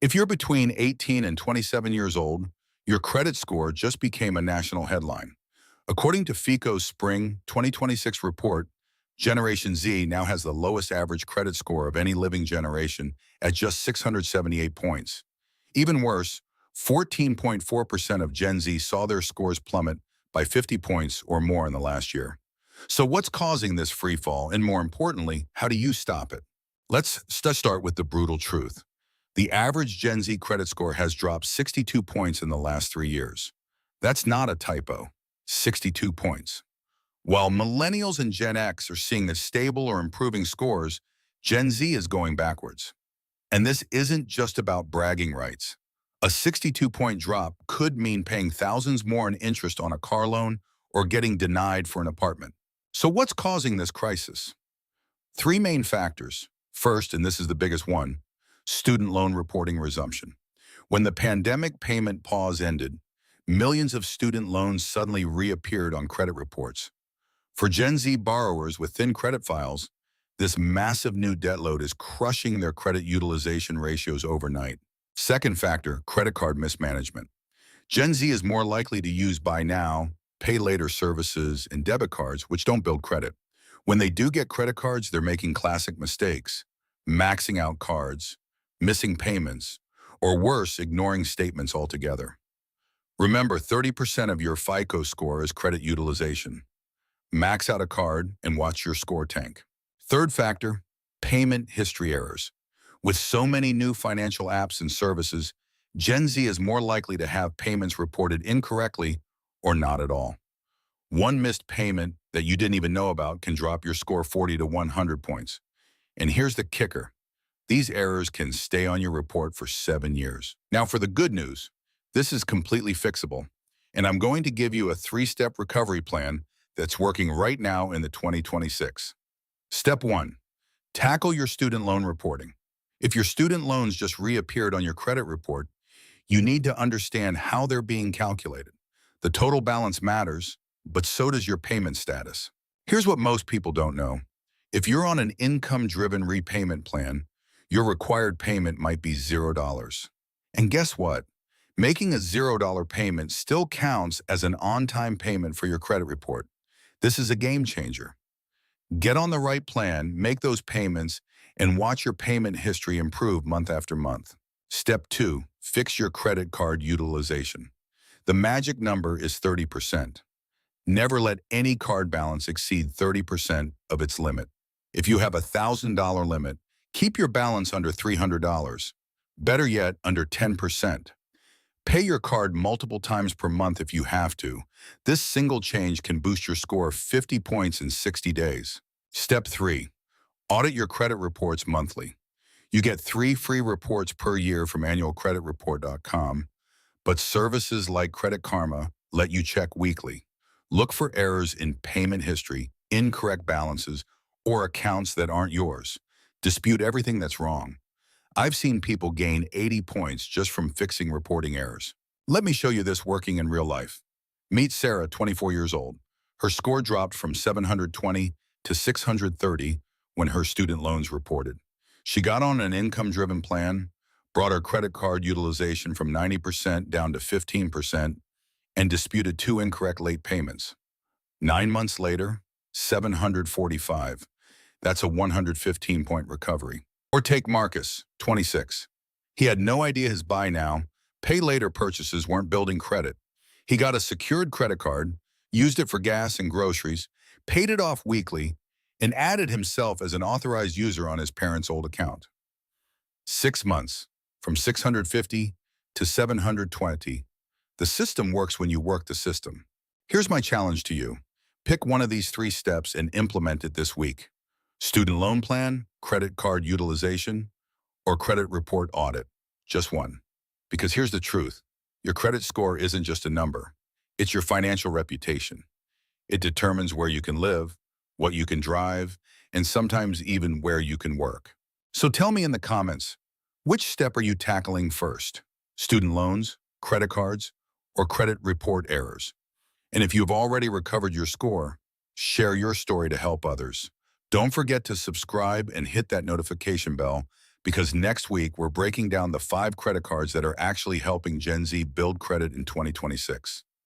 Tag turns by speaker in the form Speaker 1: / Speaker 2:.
Speaker 1: If you're between 18 and 27 years old, your credit score just became a national headline. According to FICO's Spring 2026 report, Generation Z now has the lowest average credit score of any living generation at just 678 points. Even worse, 14.4% of Gen Z saw their scores plummet by 50 points or more in the last year. So what's causing this free fall, and more importantly, how do you stop it? Let's start with the brutal truth. The average Gen Z credit score has dropped 62 points in the last 3 years. That's not a typo. 62 points. While millennials and Gen X are seeing the stable or improving scores, Gen Z is going backwards. And this isn't just about bragging rights. A 62-point drop could mean paying thousands more in interest on a car loan or getting denied for an apartment. So what's causing this crisis? Three main factors. First, and this is the biggest one, student loan reporting resumption. When the pandemic payment pause ended, millions of student loans suddenly reappeared on credit reports. For Gen Z borrowers with thin credit files, this massive new debt load is crushing their credit utilization ratios overnight. Second factor, credit card mismanagement. Gen Z is more likely to use buy now, pay later services and debit cards, which don't build credit. When they do get credit cards, they're making classic mistakes, maxing out cards, missing payments, or worse, ignoring statements altogether. Remember, 30% of your FICO score is credit utilization. Max out a card and watch your score tank. Third factor, payment history errors. With so many new financial apps and services, Gen Z is more likely to have payments reported incorrectly or not at all. One missed payment that you didn't even know about can drop your score 40 to 100 points. And here's the kicker. These errors can stay on your report for 7 years. Now for the good news, this is completely fixable. And I'm going to give you a 3-step recovery plan that's working right now in the 2026. Step 1, tackle your student loan reporting. If your student loans just reappeared on your credit report, you need to understand how they're being calculated. The total balance matters, but so does your payment status. Here's what most people don't know. If you're on an income-driven repayment plan, your required payment might be $0. And guess what? Making a $0 payment still counts as an on-time payment for your credit report. This is a game changer. Get on the right plan, make those payments, and watch your payment history improve month after month. Step 2, fix your credit card utilization. The magic number is 30%. Never let any card balance exceed 30% of its limit. If you have a $1,000 limit, keep your balance under $300. Better yet, under 10%. Pay your card multiple times per month if you have to. This single change can boost your score 50 points in 60 days. Step 3, audit your credit reports monthly. You get 3 free reports per year from annualcreditreport.com, but services like Credit Karma let you check weekly. Look for errors in payment history, incorrect balances, or accounts that aren't yours. Dispute everything that's wrong. I've seen people gain 80 points just from fixing reporting errors. Let me show you this working in real life. Meet Sarah, 24 years old. Her score dropped from 720 to 630 when her student loans reported. She got on an income-driven plan, brought her credit card utilization from 90% down to 15%, and disputed 2 incorrect late payments. 9 months later, 745. That's a 115-point recovery. Or take Marcus, 26. He had no idea his buy now, pay later purchases weren't building credit. He got a secured credit card, used it for gas and groceries, paid it off weekly, and added himself as an authorized user on his parents' old account. 6 months, from 650 to 720. The system works when you work the system. Here's my challenge to you. Pick one of these 3 steps and implement it this week. Student loan plan, credit card utilization, or credit report audit. Just one. Because here's the truth. Your credit score isn't just a number. It's your financial reputation. It determines where you can live, what you can drive, and sometimes even where you can work. So tell me in the comments, which step are you tackling first? Student loans, credit cards, or credit report errors? And if you've already recovered your score, share your story to help others. Don't forget to subscribe and hit that notification bell because next week we're breaking down the 5 credit cards that are actually helping Gen Z build credit in 2026.